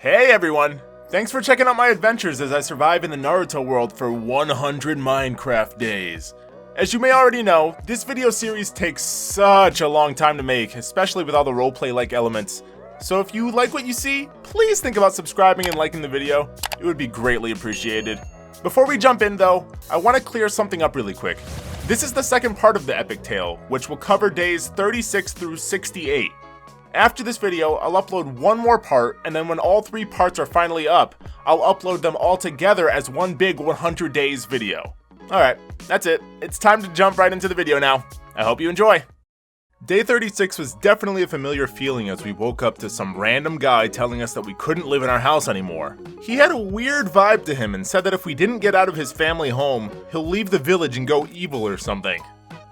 Hey everyone! Thanks for checking out my adventures as I survive in the Naruto world for 100 Minecraft days. As you may already know, this video series takes such a long time to make, especially with all the roleplay-like elements. So if you like what you see, please think about subscribing and liking the video. It would be greatly appreciated. Before we jump in though, I want to clear something up really quick. This is the second part of the epic tale, which will cover days 36 through 68. After this video, I'll upload one more part, and then when all three parts are finally up, I'll upload them all together as one big 100 days video. Alright, that's it. It's time to jump right into the video now. I hope you enjoy. Day 36 was definitely a familiar feeling as we woke up to some random guy telling us that we couldn't live in our house anymore. He had a weird vibe to him and said that if we didn't get out of his family home, he'll leave the village and go evil or something.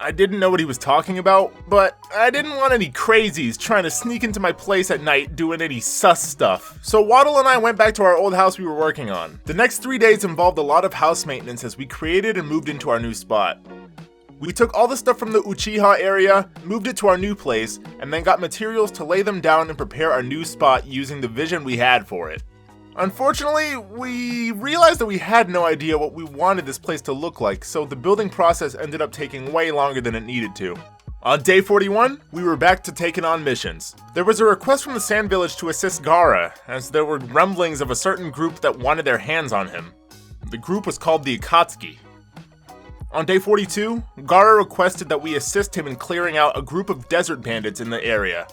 I didn't know what he was talking about, but I didn't want any crazies trying to sneak into my place at night doing any sus stuff. So Waddle and I went back to our old house we were working on. The next 3 days involved a lot of house maintenance as we created and moved into our new spot. We took all the stuff from the Uchiha area, moved it to our new place, and then got materials to lay them down and prepare our new spot using the vision we had for it. Unfortunately, we realized that we had no idea what we wanted this place to look like, so the building process ended up taking way longer than it needed to. On day 41, we were back to taking on missions. There was a request from the Sand Village to assist Gaara, as there were rumblings of a certain group that wanted their hands on him. The group was called the Akatsuki. On day 42, Gaara requested that we assist him in clearing out a group of desert bandits in the area.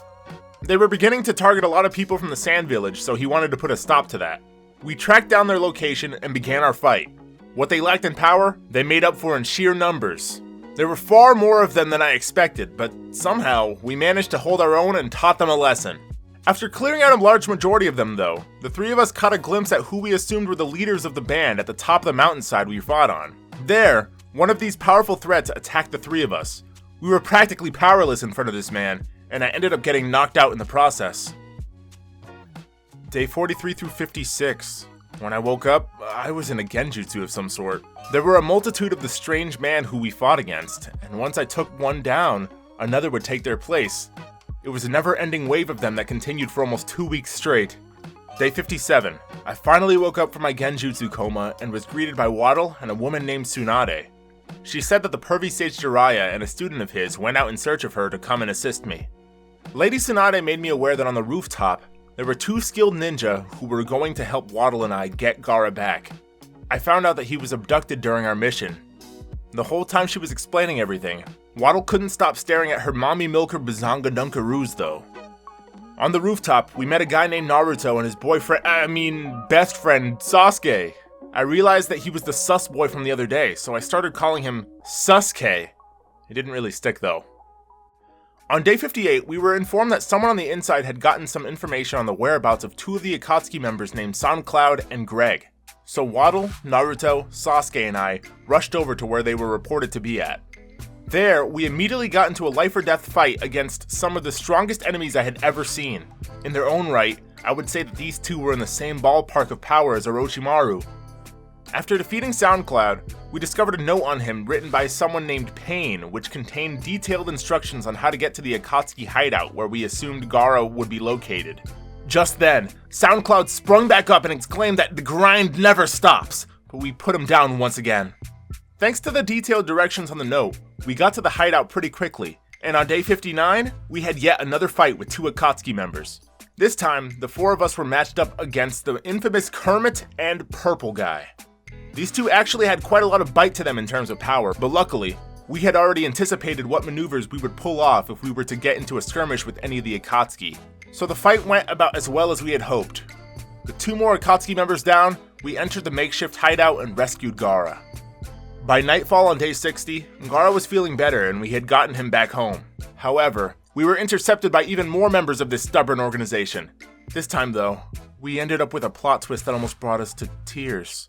They were beginning to target a lot of people from the Sand Village, so he wanted to put a stop to that. We tracked down their location and began our fight. What they lacked in power, they made up for in sheer numbers. There were far more of them than I expected, but somehow we managed to hold our own and taught them a lesson. After clearing out a large majority of them though, the three of us caught a glimpse at who we assumed were the leaders of the band at the top of the mountainside we fought on. There, one of these powerful threats attacked the three of us. We were practically powerless in front of this man, and I ended up getting knocked out in the process. Day 43 through 56. When I woke up, I was in a genjutsu of some sort. There were a multitude of the strange man who we fought against, and once I took one down, another would take their place. It was a never-ending wave of them that continued for almost 2 weeks straight. Day 57. I finally woke up from my genjutsu coma and was greeted by Waddle and a woman named Tsunade. She said that the pervy sage Jiraiya and a student of his went out in search of her to come and assist me. Lady Tsunade made me aware that on the rooftop, there were two skilled ninja who were going to help Waddle and I get Gaara back. I found out that he was abducted during our mission. The whole time she was explaining everything, Waddle couldn't stop staring at her mommy milker Bazanga Dunkaroos though. On the rooftop, we met a guy named Naruto and his best friend, Sasuke. I realized that he was the sus boy from the other day, so I started calling him Suske. It didn't really stick though. On day 58, we were informed that someone on the inside had gotten some information on the whereabouts of two of the Akatsuki members named SoundCloud and Greg. So Waddle, Naruto, Sasuke, and I rushed over to where they were reported to be at. There, we immediately got into a life or death fight against some of the strongest enemies I had ever seen. In their own right, I would say that these two were in the same ballpark of power as Orochimaru. After defeating SoundCloud, we discovered a note on him written by someone named Pain, which contained detailed instructions on how to get to the Akatsuki hideout where we assumed Gaara would be located. Just then, SoundCloud sprung back up and exclaimed that the grind never stops, but we put him down once again. Thanks to the detailed directions on the note, we got to the hideout pretty quickly, and on day 59, we had yet another fight with two Akatsuki members. This time, the four of us were matched up against the infamous Kermit and Purple Guy. These two actually had quite a lot of bite to them in terms of power, but luckily, we had already anticipated what maneuvers we would pull off if we were to get into a skirmish with any of the Akatsuki. So the fight went about as well as we had hoped. With two more Akatsuki members down, we entered the makeshift hideout and rescued Gaara. By nightfall on day 60, Gaara was feeling better and we had gotten him back home. However, we were intercepted by even more members of this stubborn organization. This time though, we ended up with a plot twist that almost brought us to tears.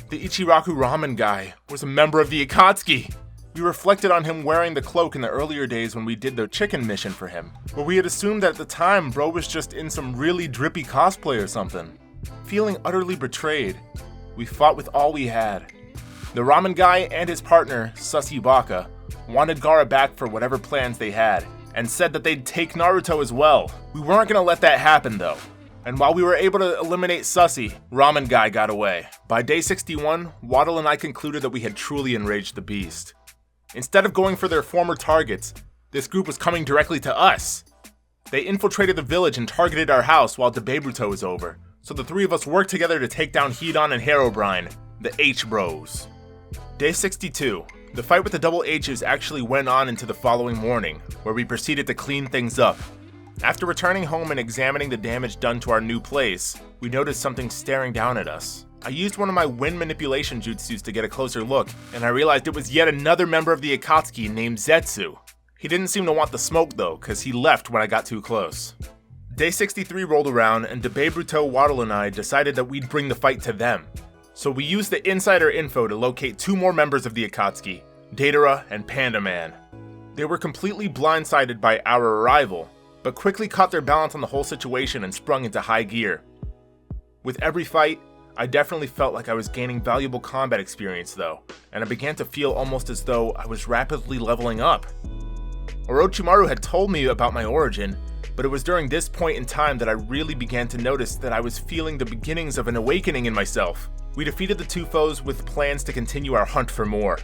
The Ichiraku ramen guy was a member of the Akatsuki. We reflected on him wearing the cloak in the earlier days when we did the chicken mission for him, but we had assumed that at the time bro was just in some really drippy cosplay or something. Feeling utterly betrayed, we fought with all we had. The ramen guy and his partner, Susibaka, wanted Gaara back for whatever plans they had, and said that they'd take Naruto as well. We weren't gonna let that happen though. And while we were able to eliminate Sussy, Ramen Guy got away. By day 61, Waddle and I concluded that we had truly enraged the beast. Instead of going for their former targets, this group was coming directly to us. They infiltrated the village and targeted our house while Debabruto was over, so the three of us worked together to take down Hedon and Herobrine, the H-Bros. Day 62. The fight with the double H's actually went on into the following morning, where we proceeded to clean things up. After returning home and examining the damage done to our new place, we noticed something staring down at us. I used one of my wind manipulation jutsus to get a closer look, and I realized it was yet another member of the Akatsuki named Zetsu. He didn't seem to want the smoke though, cause he left when I got too close. Day 63 rolled around, and Debabruto, Waddle, and I decided that we'd bring the fight to them. So we used the insider info to locate two more members of the Akatsuki, Datara and Panda Man. They were completely blindsided by our arrival, but quickly caught their balance on the whole situation and sprung into high gear. With every fight, I definitely felt like I was gaining valuable combat experience though, and I began to feel almost as though I was rapidly leveling up. Orochimaru had told me about my origin, but it was during this point in time that I really began to notice that I was feeling the beginnings of an awakening in myself. We defeated the two foes with plans to continue our hunt for more.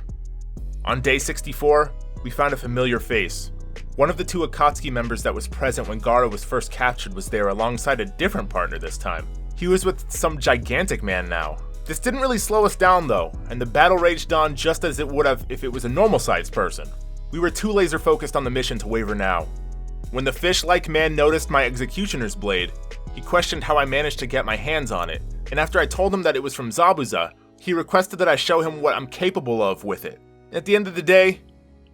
On day 64, we found a familiar face. One of the two Akatsuki members that was present when Gaara was first captured was there alongside a different partner this time. He was with some gigantic man now. This didn't really slow us down though, and the battle raged on just as it would have if it was a normal sized person. We were too laser focused on the mission to waver now. When the fish-like man noticed my executioner's blade, he questioned how I managed to get my hands on it, and after I told him that it was from Zabuza, he requested that I show him what I'm capable of with it. At the end of the day,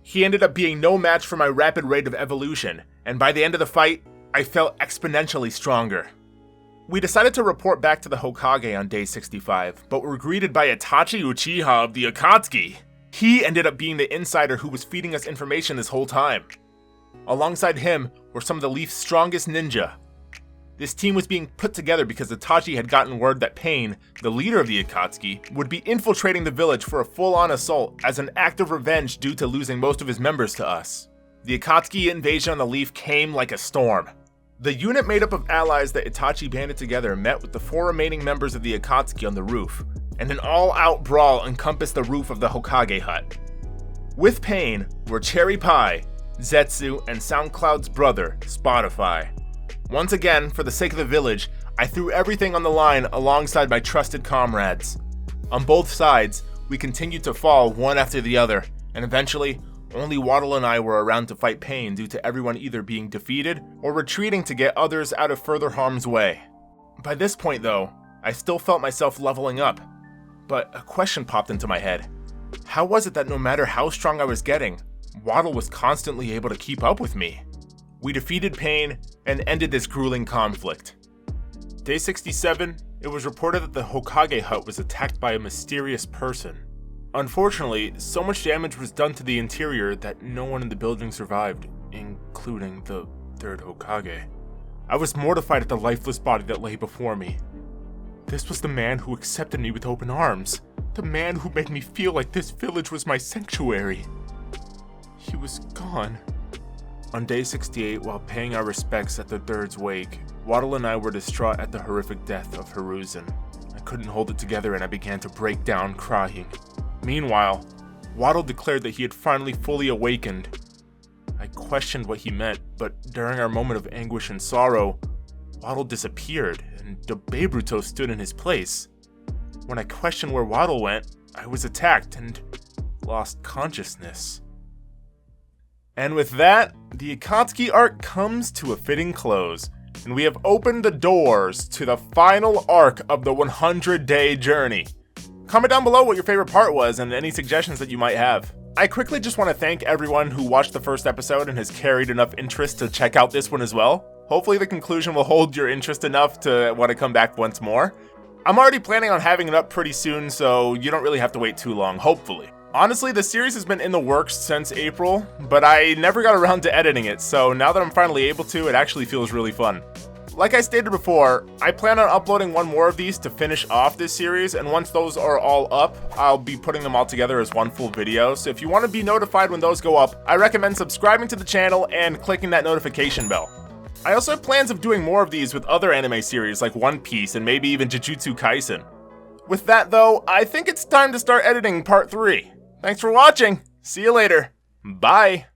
he ended up being no match for my rapid rate of evolution, and by the end of the fight, I felt exponentially stronger. We decided to report back to the Hokage on day 65, but were greeted by Itachi Uchiha of the Akatsuki. He ended up being the insider who was feeding us information this whole time. Alongside him were some of the Leaf's strongest ninja. This team was being put together because Itachi had gotten word that Pain, the leader of the Akatsuki, would be infiltrating the village for a full-on assault as an act of revenge due to losing most of his members to us. The Akatsuki invasion on the Leaf came like a storm. The unit made up of allies that Itachi banded together met with the four remaining members of the Akatsuki on the roof, and an all-out brawl encompassed the roof of the Hokage hut. With Pain were Cherry Pie, Zetsu, and SoundCloud's brother, Spotify. Once again, for the sake of the village, I threw everything on the line alongside my trusted comrades. On both sides, we continued to fall one after the other, and eventually, only Waddle and I were around to fight Pain due to everyone either being defeated or retreating to get others out of further harm's way. By this point though, I still felt myself leveling up, but a question popped into my head. How was it that no matter how strong I was getting, Waddle was constantly able to keep up with me? We defeated Pain and ended this grueling conflict. Day 67, it was reported that the Hokage hut was attacked by a mysterious person. Unfortunately, so much damage was done to the interior that no one in the building survived, including the third Hokage. I was mortified at the lifeless body that lay before me. This was the man who accepted me with open arms, the man who made me feel like this village was my sanctuary. He was gone. On day 68, while paying our respects at the third's wake, Waddle and I were distraught at the horrific death of Hiruzen. I couldn't hold it together and I began to break down crying. Meanwhile, Waddle declared that he had finally fully awakened. I questioned what he meant, but during our moment of anguish and sorrow, Waddle disappeared and Debabruto stood in his place. When I questioned where Waddle went, I was attacked and lost consciousness. And with that, the Akatsuki arc comes to a fitting close, and we have opened the doors to the final arc of the 100-day journey. Comment down below what your favorite part was and any suggestions that you might have. I quickly just want to thank everyone who watched the first episode and has carried enough interest to check out this one as well. Hopefully the conclusion will hold your interest enough to want to come back once more. I'm already planning on having it up pretty soon, so you don't really have to wait too long, hopefully. Honestly, the series has been in the works since April, but I never got around to editing it, so now that I'm finally able to, it actually feels really fun. Like I stated before, I plan on uploading one more of these to finish off this series, and once those are all up, I'll be putting them all together as one full video, so if you want to be notified when those go up, I recommend subscribing to the channel and clicking that notification bell. I also have plans of doing more of these with other anime series like One Piece and maybe even Jujutsu Kaisen. With that though, I think it's time to start editing part 3. Thanks for watching, see you later, bye!